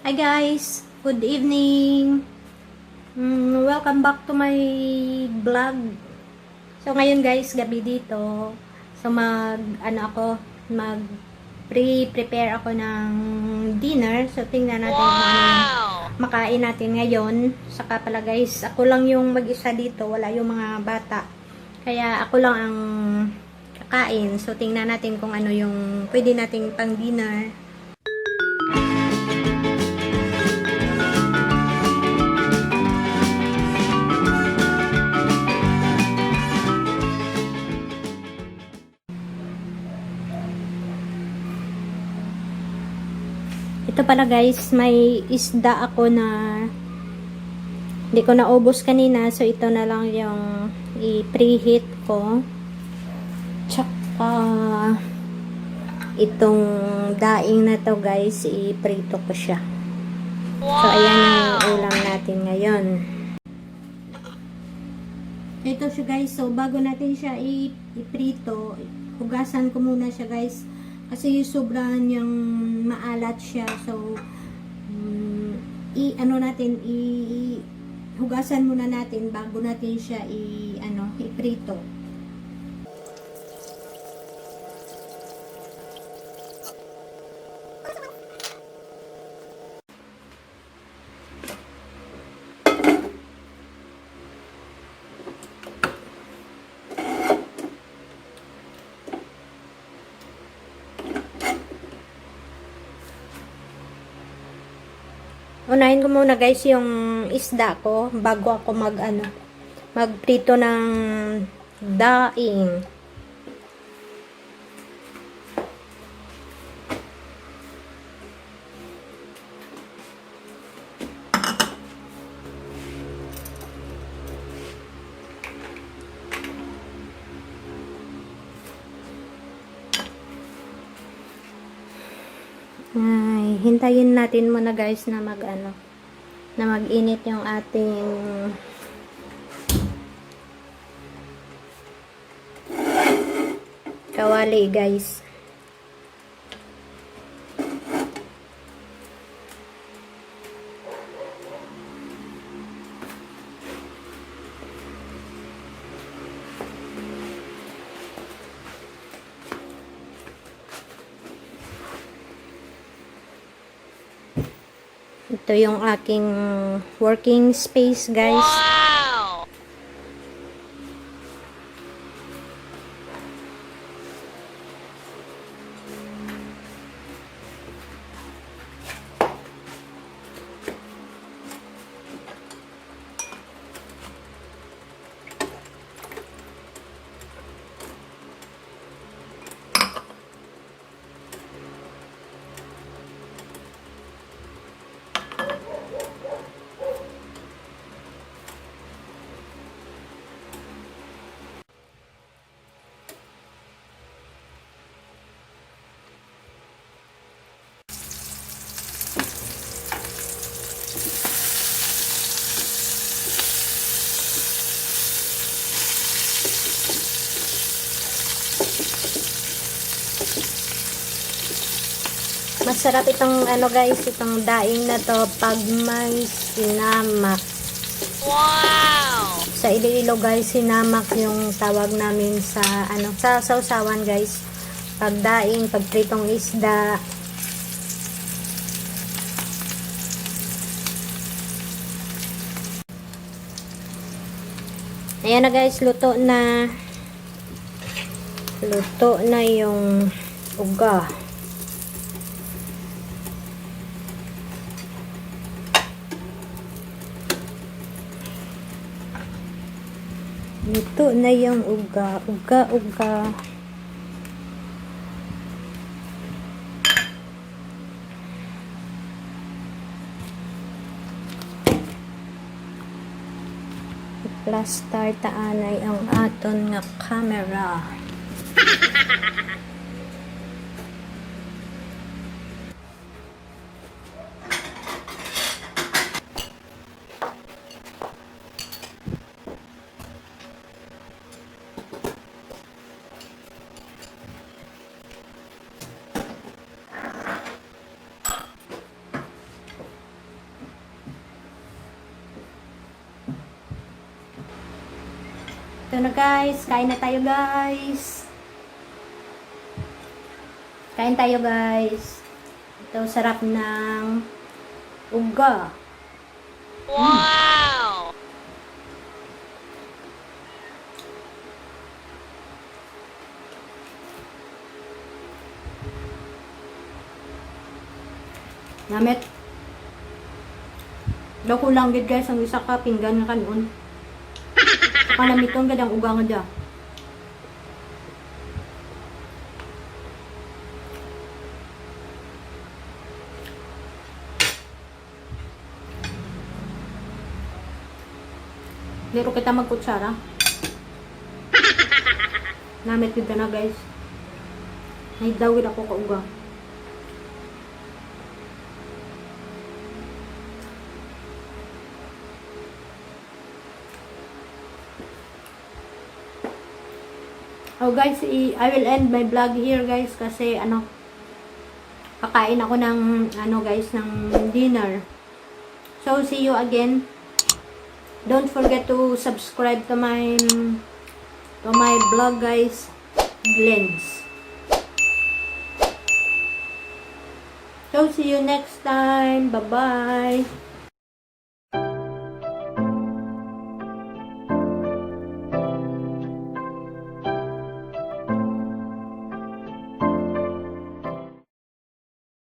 Hi guys, good evening. Welcome back to my vlog. So ngayon guys, gabi dito. So mag prepare ako ng dinner. So tingnan natin kung ano yung makain natin ngayon. Saka pala guys, ako lang yung mag-isa dito, wala yung mga bata. Kaya ako lang ang kakain. So tingnan natin kung ano yung pwede nating pang dinner. Ito pala guys, may isda ako na hindi ko naubos kanina. So ito na lang yung i-preheat ko. Tsaka itong daing na to guys, i-prito ko siya. So ayan yung ulam natin ngayon. Ito siya guys. So bago natin siya i-prito, hugasan ko muna siya guys. Kasi sobrang yung maalat siya. So, hugasan muna natin bago natin siya i-prito. Unahin ko muna guys yung isda ko bago ako magprito ng daing. Ay, hintayin natin muna guys na mag-init yung ating kawali guys. Ito yung aking working space guys. Wow! Masarap itong guys, itong daing na to pag may sinamak. Wow! Sa Iloilo guys, sinamak yung tawag namin sa sa sausawan guys. Pag daing, pag pritong isda. Ayan na guys, luto na. Luto na yung uga. Luto na yung uga. Uga. Plastar taanay ang aton nga camera. Ito na guys, kain na tayo guys. Kain tayo guys. Ito sarap ng uga. Wow! Namit. Daw ko lang gid guys ang isa ka pinggan nga kanon. Saka namiton gad ang uga nga da. Lero kita magkutsara. Namit gid na guys. Naidawid ako ka uga. Oh guys, I will end my vlog here guys kasi kakain ako ng guys ng dinner. So see you again. Don't forget to subscribe to my vlog guys, Glens. So see you next time. Bye bye.